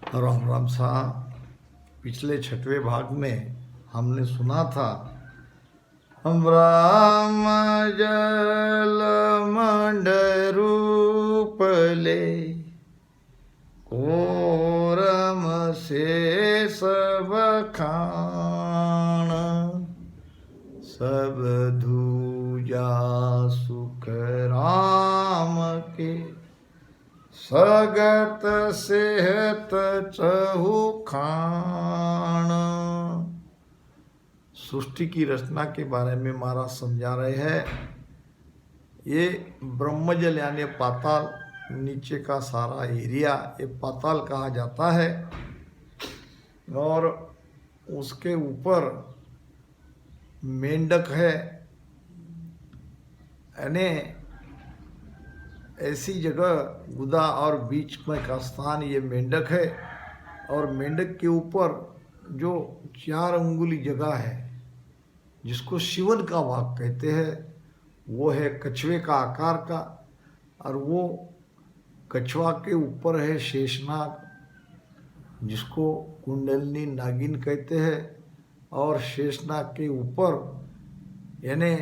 राम राम साहब। पिछले छठवें भाग में हमने सुना था हम राम जल मंडरूपले कोरम से सब खाण सब धूजा सुख राम के सगत सेहत चहुखाण। सृष्टि की रचना के बारे में महाराज समझा रहे हैं। ये ब्रह्मजल यानी पाताल, नीचे का सारा एरिया ये पाताल कहा जाता है और उसके ऊपर मेंढक है, यानी ऐसी जगह गुदा और बीच में का स्थान ये मेंढक है। और मेंढक के ऊपर जो 4 अंगुली जगह है जिसको शिवन का भाग कहते हैं वो है कछुए का आकार का, और वो कछुआ के ऊपर है शेषनाग जिसको कुंडलिनी नागिन कहते हैं। और शेषनाग के ऊपर यानी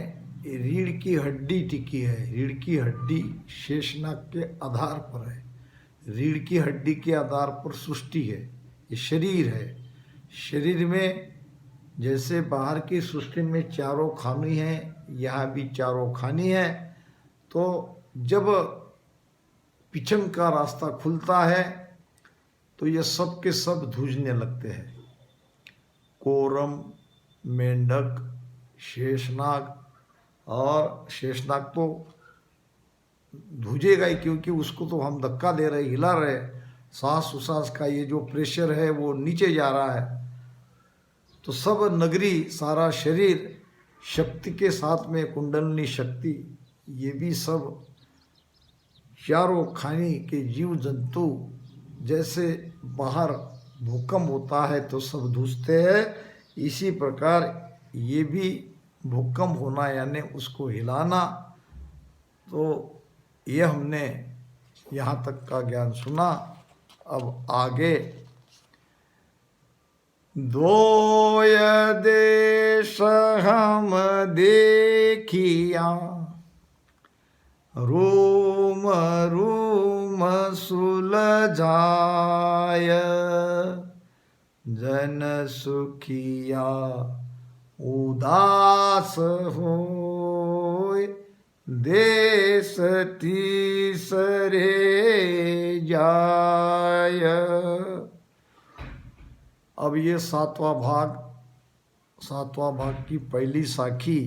रीढ़ की हड्डी टिकी है। रीढ़ की हड्डी शेषनाग के आधार पर है। रीढ़ की हड्डी के आधार पर सृष्टि है, ये शरीर है। शरीर में जैसे बाहर की सृष्टि में 4 खानी हैं, यहाँ भी 4 खानी है। तो जब पिछन का रास्ता खुलता है तो ये सब के सब धूजने लगते हैं। कोरम, मेंढक, शेषनाग, और शेषनाग तो धूजेगा ही क्योंकि उसको तो हम धक्का दे रहे, हिला रहे। सांस उसास का ये जो प्रेशर है वो नीचे जा रहा है। तो सब नगरी, सारा शरीर शक्ति के साथ में कुंडलिनी शक्ति, ये भी सब 4 खानी के जीव जंतु जैसे बाहर भूकंप होता है तो सब धूजते हैं, इसी प्रकार ये भी भूकंप होना यानी उसको हिलाना। तो ये हमने यहाँ तक का ज्ञान सुना। अब आगे दोय देश हम देखिया रूम रूम सुलझाय जन सुखिया उदास होय देश तीसरे जाय। अब ये 7वां भाग की पहली साखी,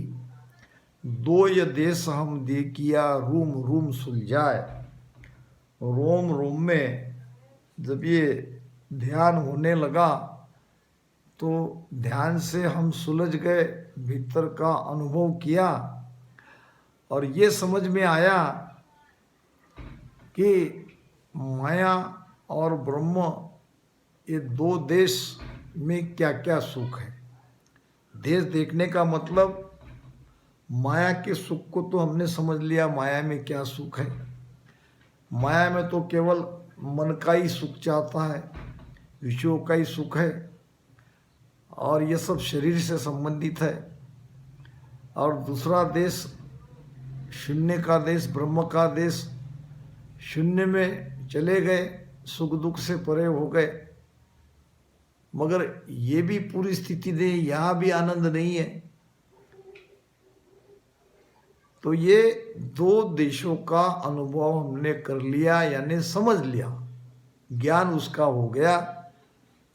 दो ये देश हम देखिया रूम रूम सुलझाए। रोम रोम में जब ये ध्यान होने लगा तो ध्यान से हम सुलझ गए, भीतर का अनुभव किया और ये समझ में आया कि माया और ब्रह्म ये 2 देश में क्या क्या सुख है। देश देखने का मतलब माया के सुख को तो हमने समझ लिया, माया में क्या सुख है। माया में तो केवल मन का ही सुख चाहता है, विषयों का ही सुख है और ये सब शरीर से संबंधित है। और दूसरा देश शून्य का देश, ब्रह्म का देश, शून्य में चले गए, सुख दुख से परे हो गए। मगर ये भी पूरी स्थिति नहीं, यहाँ भी आनंद नहीं है। तो ये 2 देशों का अनुभव हमने कर लिया, यानी समझ लिया, ज्ञान उसका हो गया।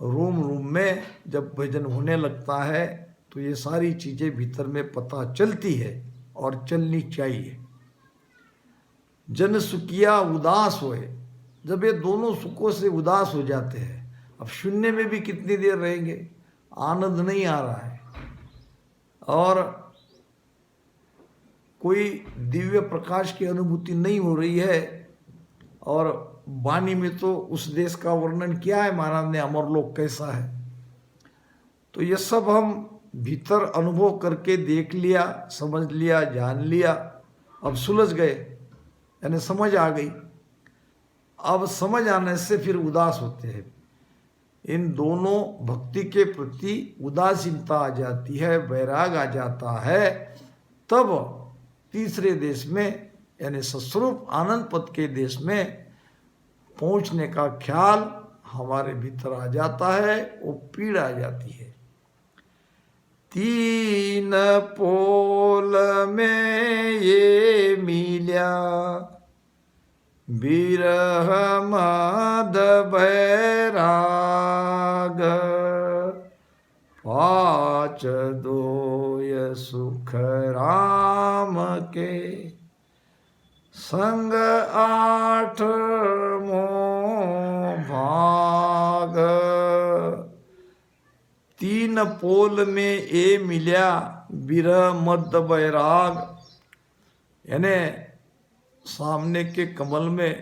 रूम रूम में जब भजन होने लगता है तो ये सारी चीज़ें भीतर में पता चलती है और चलनी चाहिए। जन सुखिया उदास होए, जब ये दोनों सुखों से उदास हो जाते हैं, अब शून्य में भी कितनी देर रहेंगे, आनंद नहीं आ रहा है और कोई दिव्य प्रकाश की अनुभूति नहीं हो रही है। और वाणी में तो उस देश का वर्णन किया है महाराज ने, अमरलोक कैसा है। तो ये सब हम भीतर अनुभव करके देख लिया, समझ लिया, जान लिया। अब सुलझ गए, यानी समझ आ गई। अब समझ आने से फिर उदास होते हैं। इन दोनों भक्ति के प्रति उदासीनता आ जाती है, वैराग आ जाता है, तब तीसरे देश में यानी सस्वरूप आनंद पद के देश में पहुंचने का ख्याल हमारे भीतर आ जाता है, वो पीड़ा आ जाती है। तीन पोल में ये मिल्या बिरह मद बैराग, पाँच दोय सुख राम के संग आठ मोह भाग। तीन पोल में ए मिल्या बिरह मद बैराग, यानी सामने के कमल में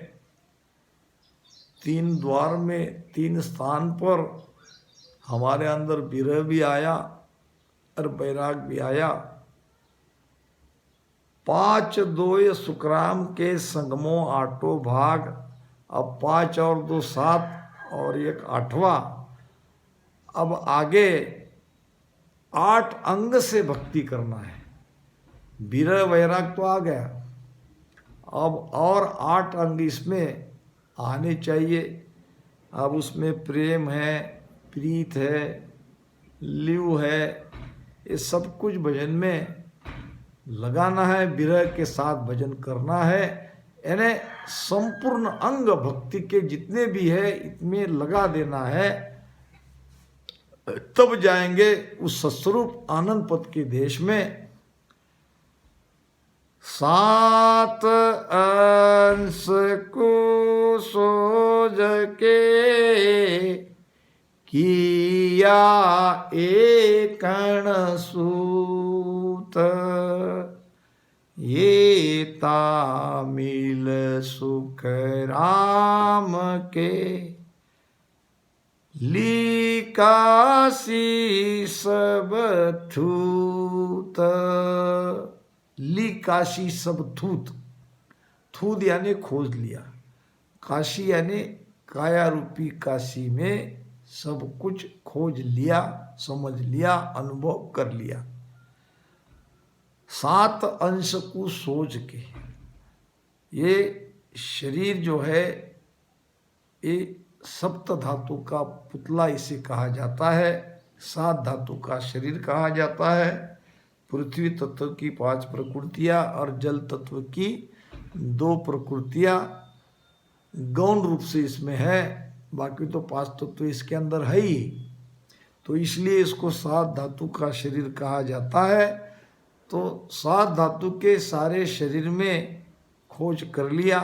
तीन द्वार में तीन स्थान पर हमारे अंदर विरह भी आया और बैराग भी आया। पाँच दोय सुखराम के संगमो आठों भाग, अब 5 और 2 7 और एक 8वां। अब आगे 8 अंग से भक्ति करना है। विरह वैराग तो आ गया, अब और 8 अंग इसमें आने चाहिए। अब उसमें प्रेम है, प्रीत है, लिव है, ये सब कुछ भजन में लगाना है, विरह के साथ भजन करना है। यानी संपूर्ण अंग भक्ति के जितने भी है इतने लगा देना है, तब जाएंगे उस सस्वरूप आनंद पद के देश में। 7 अंश को सोज के किया एकण सूत, ये तामिल सुख राम के ली काशी सब थूत। ली काशी सब थूत, थूत यानी खोज लिया, काशी यानी काया रूपी काशी में सब कुछ खोज लिया, समझ लिया, अनुभव कर लिया। 7 अंश को सोच के, ये शरीर जो है ये सप्त धातु का पुतला इसे कहा जाता है, 7 धातु का शरीर कहा जाता है। पृथ्वी तत्व की 5 प्रकृतियाँ और जल तत्व की 2 प्रकृतियाँ गौण रूप से इसमें है, बाकी तो 5 तत्व इसके अंदर है ही, तो इसलिए इसको 7 धातु का शरीर कहा जाता है। तो 7 धातु के सारे शरीर में खोज कर लिया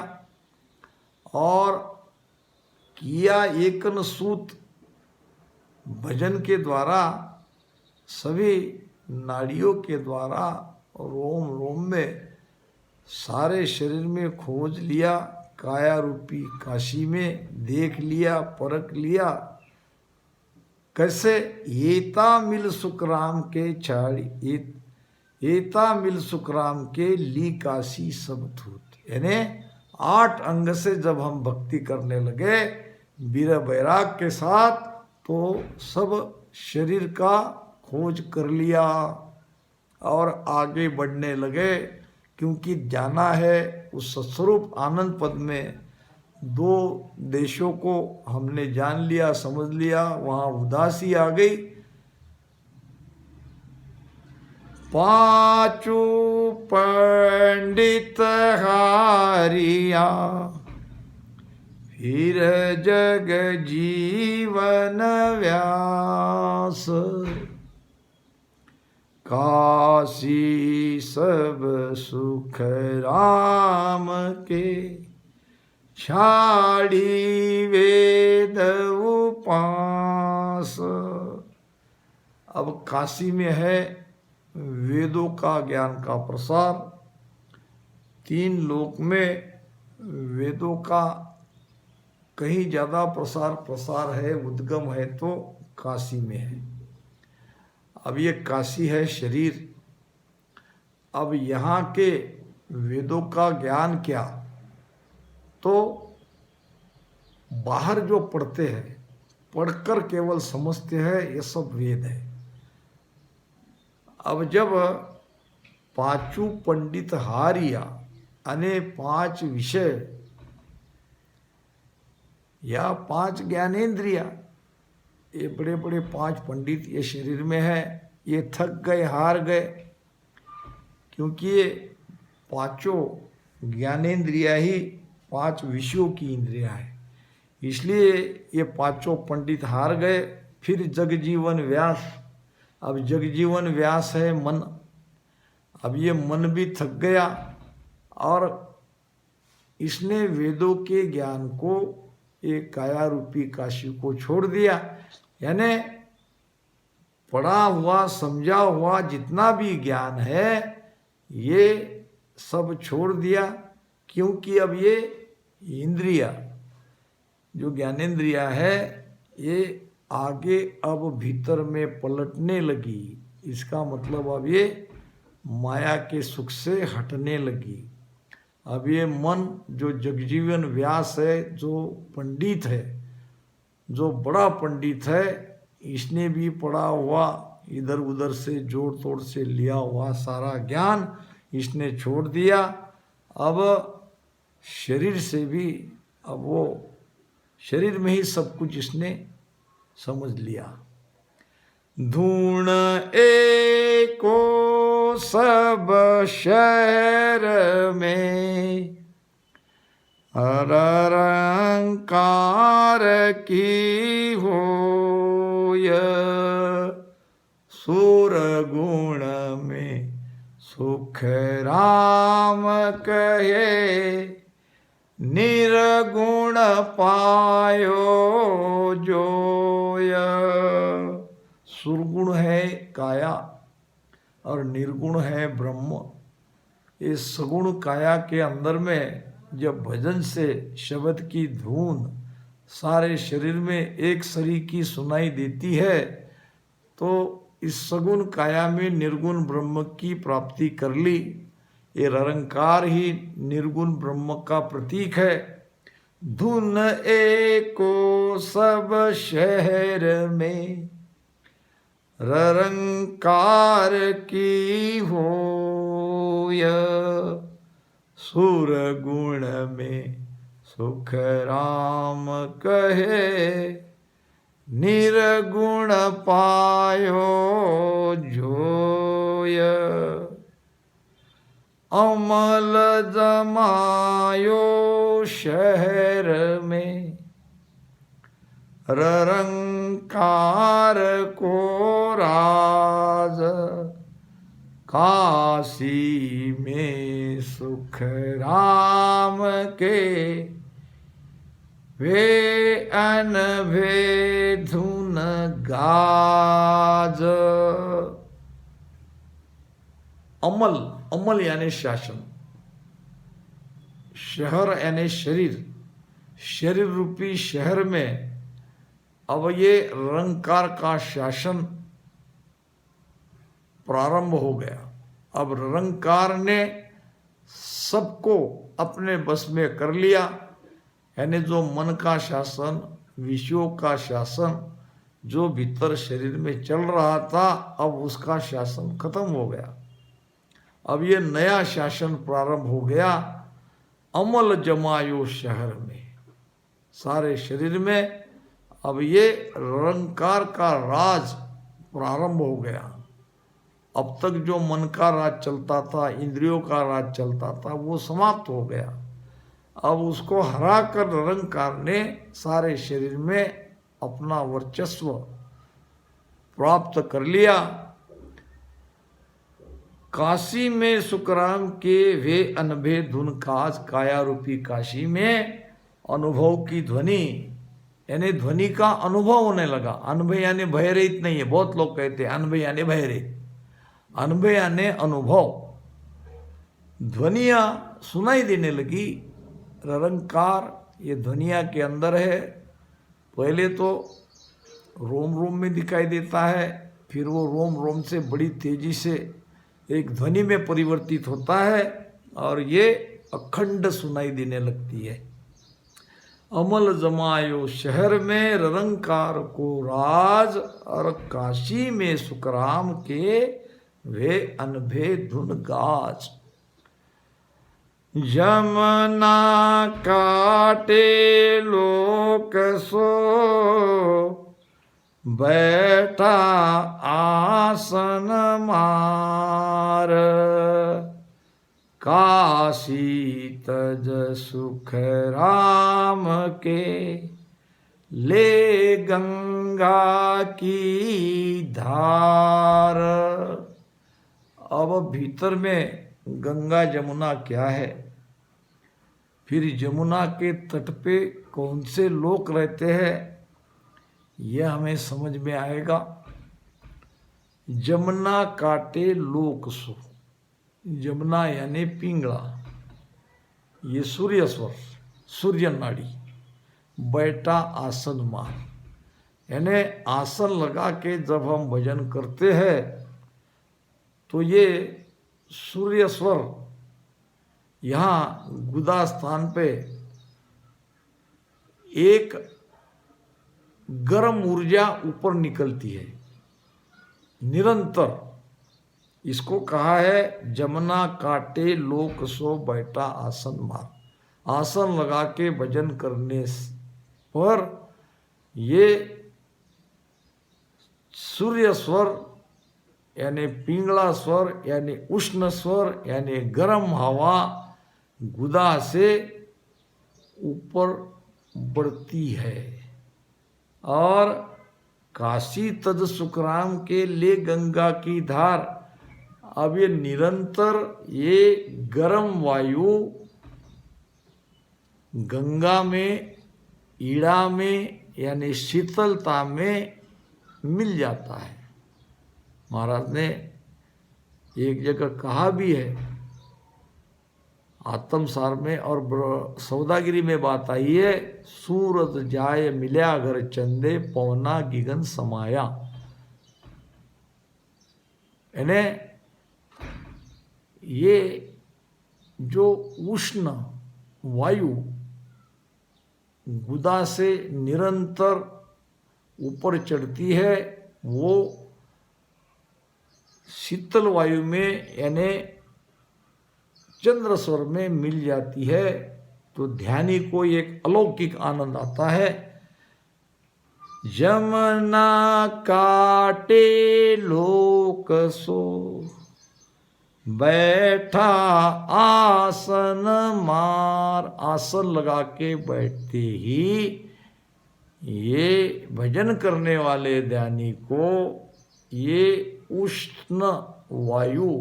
और किया एकन सूत, भजन के द्वारा सभी नाड़ियों के द्वारा रोम रोम में सारे शरीर में खोज लिया, काया रूपी काशी में देख लिया, परख लिया। कैसे? एता मिल सुखराम के छाड़ी, एता मिल सुखराम के ली काशी सब थूत। यानी 8 अंग से जब हम भक्ति करने लगे विरह वैराग के साथ, तो सब शरीर का खोज कर लिया और आगे बढ़ने लगे, क्योंकि जाना है उस स्वरूप आनंद पद में। 2 देशों को हमने जान लिया, समझ लिया, वहाँ उदासी आ गई। 5 पंडित हारिया फिर जग जीवन व्यास, काशी सब सुख राम के छाड़ी वेद उपास। अब काशी में है वेदों का ज्ञान का प्रसार, 3 लोक में वेदों का कहीं ज़्यादा प्रसार है, उद्गम है तो काशी में है। अब ये काशी है शरीर। अब यहाँ के वेदों का ज्ञान क्या, तो बाहर जो पढ़ते हैं पढ़कर केवल समझते हैं ये सब वेद है। अब जब पांचों पंडित हारिया अने 5 विषय या 5 ज्ञानेंद्रिया, ये बड़े बड़े 5 पंडित ये शरीर में है, ये थक गए, हार गए, क्योंकि ये पांचों ज्ञानेंद्रिया ही 5 विषयों की इंद्रिया है। इसलिए ये पांचों पंडित हार गए। फिर जगजीवन व्यास, अब जगजीवन व्यास है मन। अब ये मन भी थक गया और इसने वेदों के ज्ञान को एक काया रूपी काशी को छोड़ दिया, यानी पढ़ा हुआ समझा हुआ जितना भी ज्ञान है ये सब छोड़ दिया, क्योंकि अब ये इंद्रिया जो ज्ञानेंद्रिया है ये आगे अब भीतर में पलटने लगी। इसका मतलब अब ये माया के सुख से हटने लगी। अब ये मन जो जगजीवन व्यास है, जो पंडित है, जो बड़ा पंडित है, इसने भी पढ़ा हुआ इधर उधर से जोड़ तोड़ से लिया हुआ सारा ज्ञान इसने छोड़ दिया। अब शरीर से भी अब वो शरीर में ही सब कुछ इसने समझ लिया। धूण एको सब शहर में अरंकार की होय, सुर गुण में सुख राम कहे, निर्गुण पायो जोय। सुरगुण है काया और निर्गुण है ब्रह्म। इस सगुण काया के अंदर में जब भजन से शब्द की धुन सारे शरीर में एक सरी की सुनाई देती है, तो इस सगुण काया में निर्गुण ब्रह्म की प्राप्ति कर ली। ये निरंकार ही निर्गुण ब्रह्म का प्रतीक है। धुन एको सब शहर में निरंकार की होय, सुर गुण में सुख राम कहे, निर्गुण पायो जोय। अमल जमायो शहर में निरंकार को राज, काशी में सुख राम के, वे अनभे धुन गाज। अमल, अमल यानी शासन, शहर यानी शरीर, शरीर रूपी शहर में अब ये निरंकार का शासन प्रारंभ हो गया। अब निरंकार ने सबको अपने बस में कर लिया, यानी जो मन का शासन, विषयों का शासन जो भीतर शरीर में चल रहा था, अब उसका शासन खत्म हो गया। अब ये नया शासन प्रारंभ हो गया। अमल जमायो शहर में, सारे शरीर में अब ये निरंकार का राज प्रारंभ हो गया। अब तक जो मन का राज चलता था, इंद्रियों का राज चलता था, वो समाप्त हो गया। अब उसको हरा कर निरंकार ने सारे शरीर में अपना वर्चस्व प्राप्त कर लिया। काशी में सुखराम के वे अनभे धुन काज, काया रूपी काशी में अनुभव की ध्वनि, यानी ध्वनि का अनुभव होने लगा। अनुभव यानी भय रहित नहीं है। बहुत लोग कहते हैं अनुभव यानी भय रहित, अनुभव यानी अनुभव। ध्वनिया सुनाई देने लगी। निरंकार ये ध्वनिया के अंदर है। पहले तो रोम रोम में दिखाई देता है, फिर वो रोम रोम से बड़ी तेजी से एक ध्वनि में परिवर्तित होता है और ये अखंड सुनाई देने लगती है। अमल जमायो शहर में ररंकार को राज, और काशी में सुखराम के वे अनभे धुन गाज। जमुना काटे लोक सो बैठा आसन मार, काशी तज सुख राम के ले गंगा की धार। अब भीतर में गंगा जमुना क्या है, फिर जमुना के तट पे कौन से लोग रहते हैं, यह हमें समझ में आएगा। जमुना काटे लोक सो, जमुना यानी पिंगला, ये सूर्य स्वर, सूर्य नाड़ी, बैठा आसन मार, यानी आसन लगा के जब हम भजन करते हैं तो ये सूर्य स्वर यहाँ गुदा स्थान पे एक गर्म ऊर्जा ऊपर निकलती है निरंतर। इसको कहा है जमुना काटे लोक सो बैठा आसन मार। आसन लगा के भजन करने पर ये सूर्य स्वर यानी पिंगला स्वर यानी उष्ण स्वर यानी गर्म हवा गुदा से ऊपर बढ़ती है। और काशी तज सुखराम के ले गंगा की धार, अब ये निरंतर ये गर्म वायु गंगा में, ईड़ा में यानी शीतलता में मिल जाता है। महाराज ने एक जगह कहा भी है, आत्मसार में और सौदागिरी में बात आई है, सूरत जाय मिल्या घर चंदे पवना गिगन समाया। यानी ये जो उष्ण वायु गुदा से निरंतर ऊपर चढ़ती है वो शीतल वायु में यानी चंद्र स्वर में मिल जाती है, तो ध्यानी को एक अलौकिक आनंद आता है। जमुना काटे लोक सो बैठा आसन मार, आसन लगा के बैठते ही ये भजन करने वाले ध्यानी को ये उष्ण वायु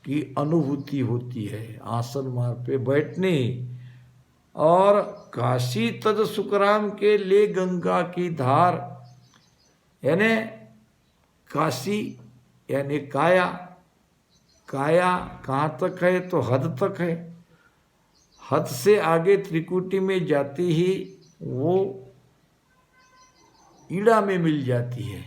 की अनुभूति होती है आसन मार पे बैठने। और काशी तज सुखराम के ले गंगा की धार, यानी काशी यानी काया, काया कहाँ तक है तो हद तक है, हद से आगे त्रिकुटी में जाती ही वो ईड़ा में मिल जाती है,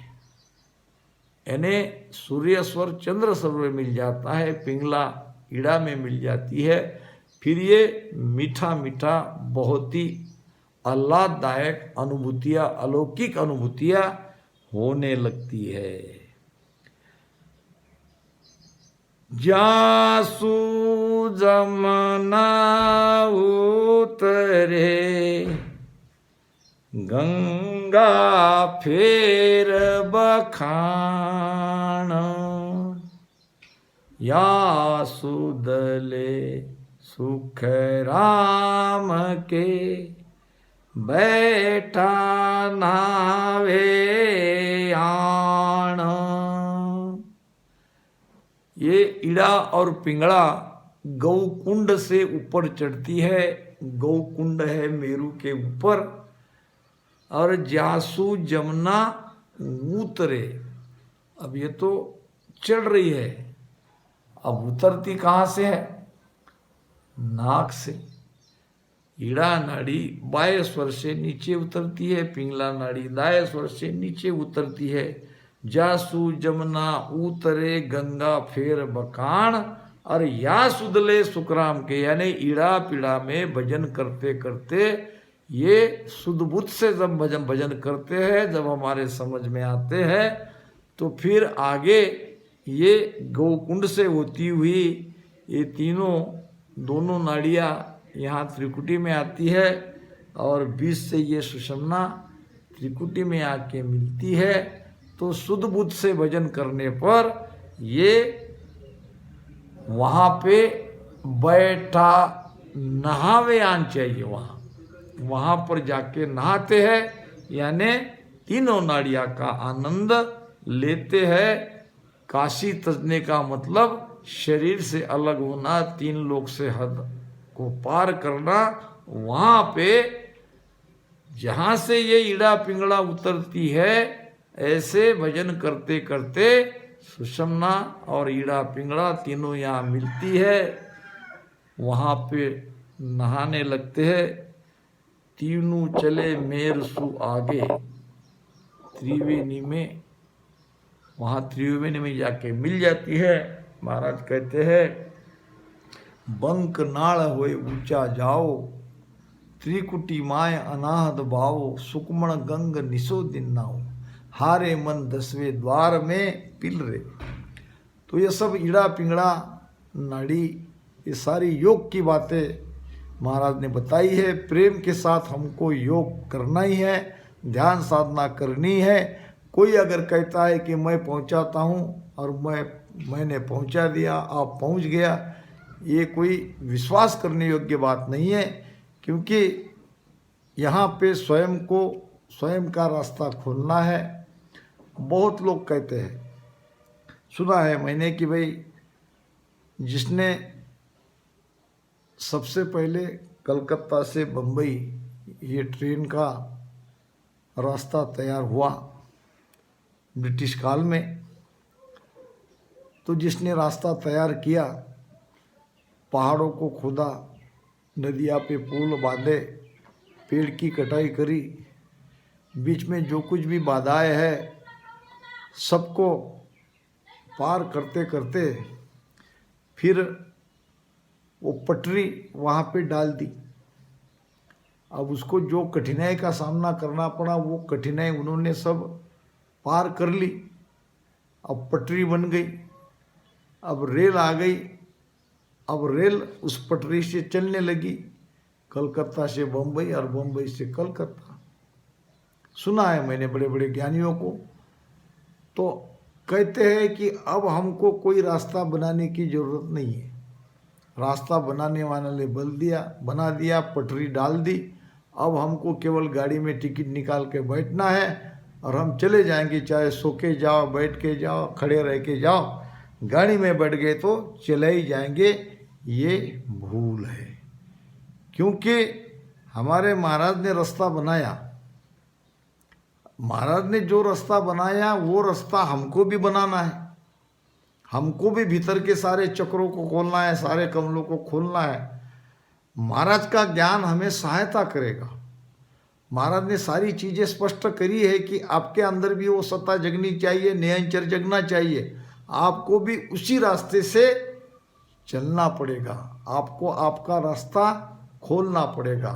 यानी सूर्य स्वर चंद्र स्वर में मिल जाता है, पिंगला ईड़ा में मिल जाती है। फिर ये मीठा मीठा बहुत ही आह्लाददायक अनुभूतियाँ, अलौकिक अनुभूतियाँ होने लगती है। जासु जमुना उतरे गंगा फेर बखान, या सुदले सुख राम के बैठा नावे आण। ये ईड़ा और पिंगला गौकुंड से ऊपर चढ़ती है, गौकुंड है मेरू के ऊपर, और जासु जमुना उतरे, अब ये तो चढ़ रही है, अब उतरती कहाँ से है, नाक से। ईड़ा नाड़ी बाएं स्वर से नीचे उतरती है, पिंगला नाड़ी दाएं स्वर से नीचे उतरती है। जासु जमुना उतरे गंगा फेर बकान, और या सुदले सुखराम के, यानी ईड़ा पीड़ा में भजन करते करते ये शुद्ध बुद्ध से जब भजन भजन करते हैं, जब हमारे समझ में आते हैं, तो फिर आगे ये गौकुंड से होती हुई ये तीनों दोनों नाड़ियाँ यहाँ त्रिकुटी में आती है और बीच से ये सुषुम्ना त्रिकुटी में आके मिलती है। तो शुद्ध बुद्ध से भजन करने पर ये वहाँ पे बैठा नहावे आन चाहिए, वहाँ पर जाके नहाते हैं, यानी तीनों नाड़ियाँ का आनंद लेते हैं। काशी तजने का मतलब शरीर से अलग होना, तीन लोक से हद को पार करना। वहाँ पे जहाँ से ये ईड़ा पिंगड़ा उतरती है, ऐसे भजन करते करते सुषुम्ना और ईड़ा पिंगड़ा तीनों यहाँ मिलती है, वहाँ पे नहाने लगते हैं। तीनों चले मेर सु आगे, त्रिवेणी में, वहाँ त्रिवेणी में जाके मिल जाती है। महाराज कहते हैं, बंक नाड़ होए ऊंचा जाओ, त्रिकुटी माय अनाहद भाओ, सुकमण गंग निसो दिन नाओ, हारे मन 10वें द्वार में पिल रे। तो ये सब ईड़ा पिंगड़ा नाड़ी, ये सारी योग की बातें महाराज ने बताई है। प्रेम के साथ हमको योग करना ही है, ध्यान साधना करनी है। कोई अगर कहता है कि मैं पहुंचाता हूं और मैंने पहुंचा दिया, आप पहुंच गया, ये कोई विश्वास करने योग्य बात नहीं है। क्योंकि यहाँ पे स्वयं का रास्ता खोलना है। बहुत लोग कहते हैं, सुना है मैंने कि भाई जिसने सबसे पहले कलकत्ता से बम्बई ये ट्रेन का रास्ता तैयार हुआ ब्रिटिश काल में, तो जिसने रास्ता तैयार किया, पहाड़ों को खोदा, नदिया पे पुल बांधे, पेड़ की कटाई करी, बीच में जो कुछ भी बाधाएं है सबको पार करते करते फिर वो पटरी वहाँ पे डाल दी। अब उसको जो कठिनाई का सामना करना पड़ा, वो कठिनाई उन्होंने सब पार कर ली। अब पटरी बन गई, अब रेल आ गई, अब रेल उस पटरी से चलने लगी, कलकत्ता से बम्बई और बम्बई से कलकत्ता। सुना है मैंने बड़े बड़े ज्ञानियों को, तो कहते हैं कि अब हमको कोई रास्ता बनाने की ज़रूरत नहीं है। रास्ता बनाने वाले ने बना दिया, पटरी डाल दी। अब हमको केवल गाड़ी में टिकट निकाल के बैठना है और हम चले जाएंगे, चाहे सो के जाओ, बैठ के जाओ, खड़े रह के जाओ, गाड़ी में बैठ गए तो चले ही जाएंगे। ये भूल है, क्योंकि हमारे महाराज ने रास्ता बनाया। महाराज ने जो रास्ता बनाया वो रास्ता हमको भी बनाना है। हमको भी भीतर के सारे चक्रों को खोलना है, सारे कमलों को खोलना है। महाराज का ज्ञान हमें सहायता करेगा। महाराज ने सारी चीज़ें स्पष्ट करी है कि आपके अंदर भी वो सत्ता जगनी चाहिए, नियंचर जगना चाहिए। आपको भी उसी रास्ते से चलना पड़ेगा, आपको आपका रास्ता खोलना पड़ेगा,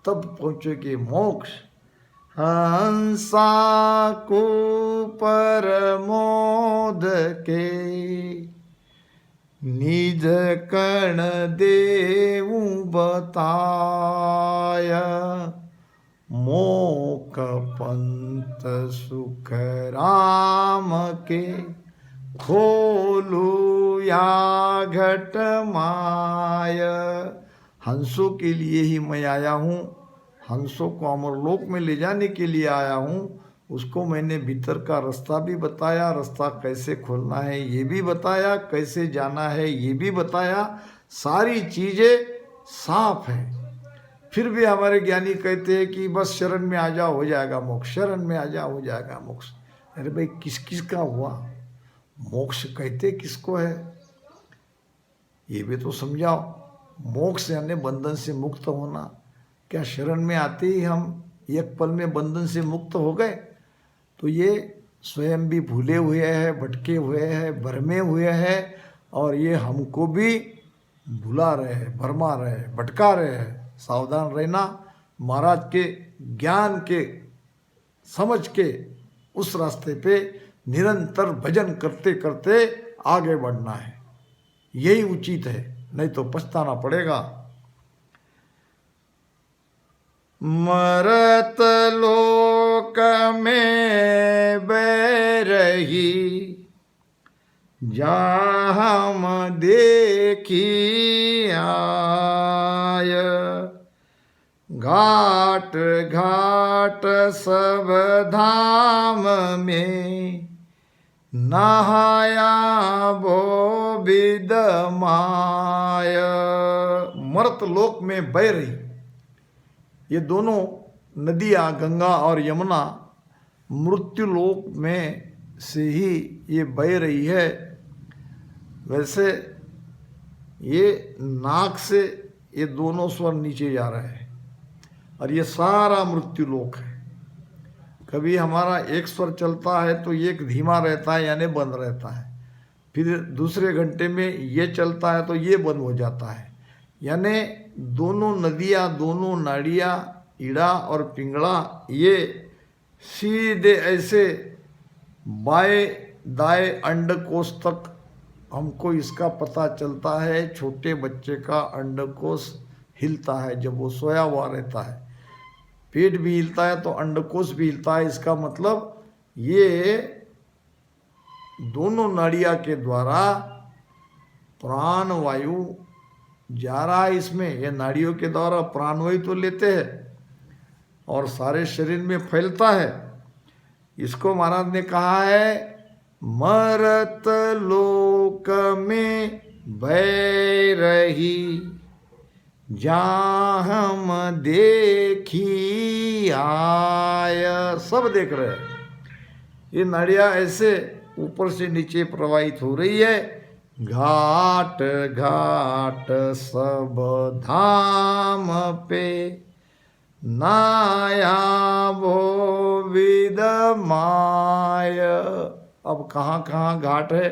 तब पहुँचोगे मोक्ष। हंसा को परमोद के, निज कण देवु बताया, मोक पंत सुख राम के, खोलू या घट माय। हंसों के लिए ही मैं आया हूँ, हंसों को अमरलोक में ले जाने के लिए आया हूँ। उसको मैंने भीतर का रास्ता भी बताया, रास्ता कैसे खोलना है ये भी बताया, कैसे जाना है ये भी बताया। सारी चीज़ें साफ है। फिर भी हमारे ज्ञानी कहते हैं कि बस शरण में आ जाओ हो जाएगा मोक्ष, शरण में आ जाओ हो जाएगा मोक्ष। अरे भाई, किस किस का हुआ मोक्ष? कहते किसको है ये भी तो समझाओ। मोक्ष यानी बंधन से मुक्त होना। क्या शरण में आते ही हम एक पल में बंधन से मुक्त हो गए? तो ये स्वयं भी भूले हुए हैं, भटके हुए हैं, भरमे हुए हैं, और ये हमको भी भुला रहे हैं, भरमा रहे हैं, भटका रहे हैं। सावधान रहना, महाराज के ज्ञान के समझ के उस रास्ते पे निरंतर भजन करते करते आगे बढ़ना है, यही उचित है, नहीं तो पछताना पड़ेगा। मरत लोक में बैरही जाहम देखी आय, घाट घाट सब धाम में नहाया भो विद माय। मर्त लोक में बह रही, ये दोनों नदियाँ गंगा और यमुना मृत्यु लोक में से ही ये बह रही है। वैसे ये नाक से ये दोनों स्वर नीचे जा रहे हैं और ये सारा मृत्यु लोक है। कभी हमारा एक स्वर चलता है तो एक धीमा रहता है यानी बंद रहता है, फिर दूसरे घंटे में ये चलता है तो ये बंद हो जाता है। यानी दोनों नदियाँ, दोनों नाड़ियाँ, ईड़ा और पिंगला, ये सीधे ऐसे बाएं दाएं अंडकोश तक हमको इसका पता चलता है। छोटे बच्चे का अंडकोश हिलता है जब वो सोया हुआ रहता है, पेट भी हिलता है तो अंडकोश भी हिलता है। इसका मतलब ये दोनों नाड़ियाँ के द्वारा प्राण वायु जा रहा है इसमें। ये नाड़ियों के द्वारा प्राण वायु तो लेते हैं और सारे शरीर में फैलता है। इसको महाराज ने कहा है मरत लोक में बह रही जाहम देखी आय। सब देख रहे हैं, ये नाड़ियाँ ऐसे ऊपर से नीचे प्रवाहित हो रही है। घाट घाट सब धाम पे नाया भो विद माय। अब कहाँ कहाँ घाट है?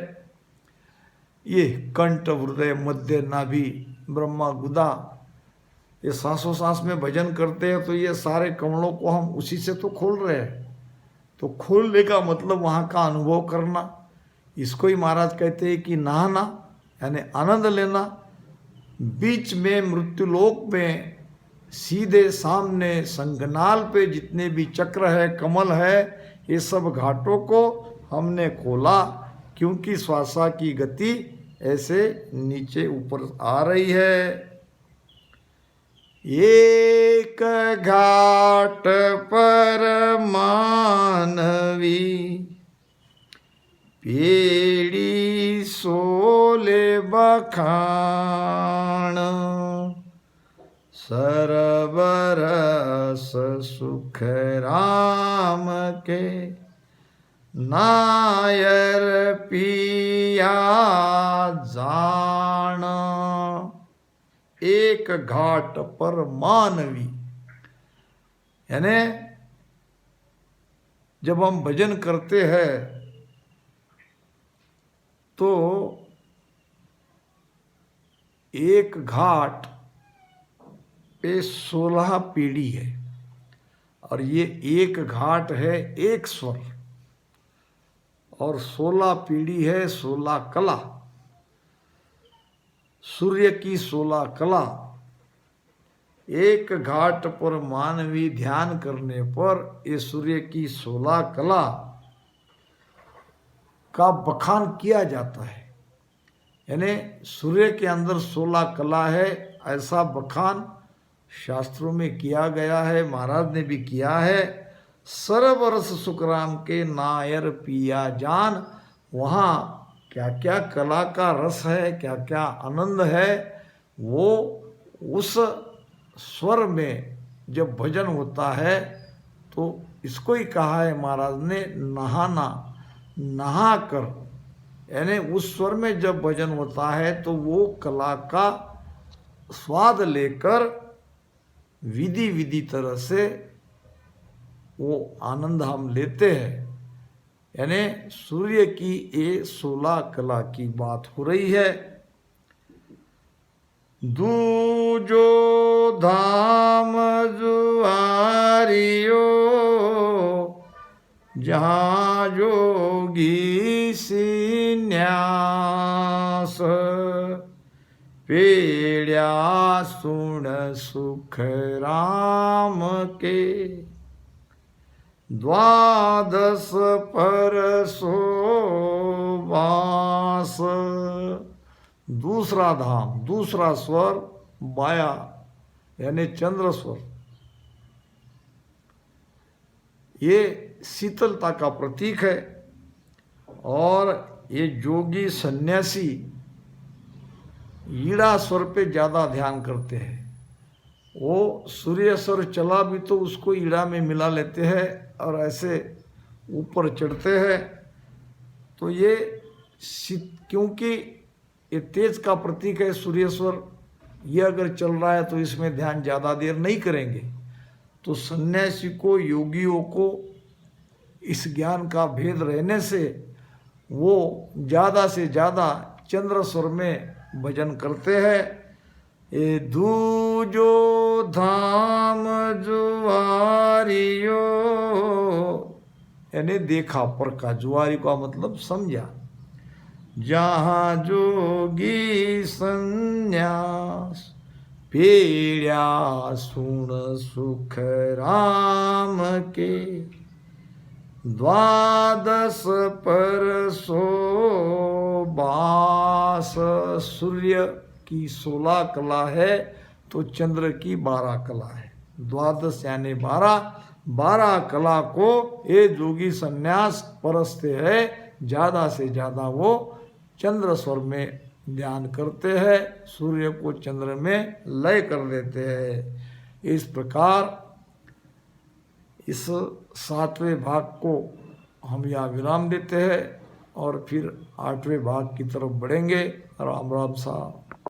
ये कंठ, हृदय, मध्य, नाभि, ब्रह्मा, गुदा, ये सांसों सांस में भजन करते हैं तो ये सारे कमलों को हम उसी से तो खोल रहे हैं। तो खोलने का मतलब वहाँ का अनुभव करना, इसको ही महाराज कहते हैं कि नहाना यानी आनंद लेना। बीच में मृत्युलोक में सीधे सामने संगनाल पे जितने भी चक्र है, कमल है, ये सब घाटों को हमने खोला, क्योंकि श्वासा की गति ऐसे नीचे ऊपर आ रही है। एक घाट पर मानवी पेड़ी सोले बखान, सरबरस सुख राम के नायर पिया जान। एक घाट पर मानवी, यानी जब हम भजन करते हैं तो एक घाट पे 16 पीढ़ी है और ये एक घाट है एक स्वर, और 16 पीढ़ी है 16 कला। सूर्य की 16 कला। एक घाट पर मानवी ध्यान करने पर ये सूर्य की 16 कला का बखान किया जाता है। यानी सूर्य के अंदर 16 कला है, ऐसा बखान शास्त्रों में किया गया है, महाराज ने भी किया है। सरबरस सुखराम के नायर पिया जान। वहाँ क्या क्या कला का रस है, क्या क्या आनंद है, वो उस स्वर में जब भजन होता है तो इसको ही कहा है महाराज ने नहाना। नहा कर, यानी उस स्वर में जब भजन होता है तो वो कला का स्वाद लेकर विधि विधि तरह से वो आनंद हम लेते हैं। यानी सूर्य की ये 16 कला की बात हो रही है। दूजो धाम जुआरियो जहाँ जोगी सिन्यास पेड़या सुन सुख राम के द्वादश पर सोवास। दूसरा धाम, दूसरा स्वर माया यानी चंद्र स्वर, ये शीतलता का प्रतीक है। और ये जोगी सन्यासी ईड़ा स्वर पे ज़्यादा ध्यान करते हैं। वो सूर्य स्वर चला भी तो उसको ईड़ा में मिला लेते हैं और ऐसे ऊपर चढ़ते हैं। तो ये क्योंकि ये तेज का प्रतीक है सूर्य स्वर, ये अगर चल रहा है तो इसमें ध्यान ज़्यादा देर नहीं करेंगे। तो सन्यासी को, योगियों को इस ज्ञान का भेद रहने से वो ज़्यादा से ज़्यादा चंद्र स्वर में भजन करते हैं। ये दूजो धाम जुआरियो यानी देखा परखा, जुआरी का मतलब समझा, जहाँ जोगी संन्यास पेड़या सुन सुख राम के द्वादश पर सोबास। सूर्य की 16 कला है तो चंद्र की 12 कला है। द्वादश यानी 12, 12 कला को ये जोगी संन्यास परसते हैं। ज़्यादा से ज़्यादा वो चंद्र स्वर में ध्यान करते हैं, सूर्य को चंद्र में लय कर देते हैं। इस प्रकार इस 7वें भाग को हम यहाँ विराम देते हैं और फिर 8वें भाग की तरफ बढ़ेंगे। राम राम साहब।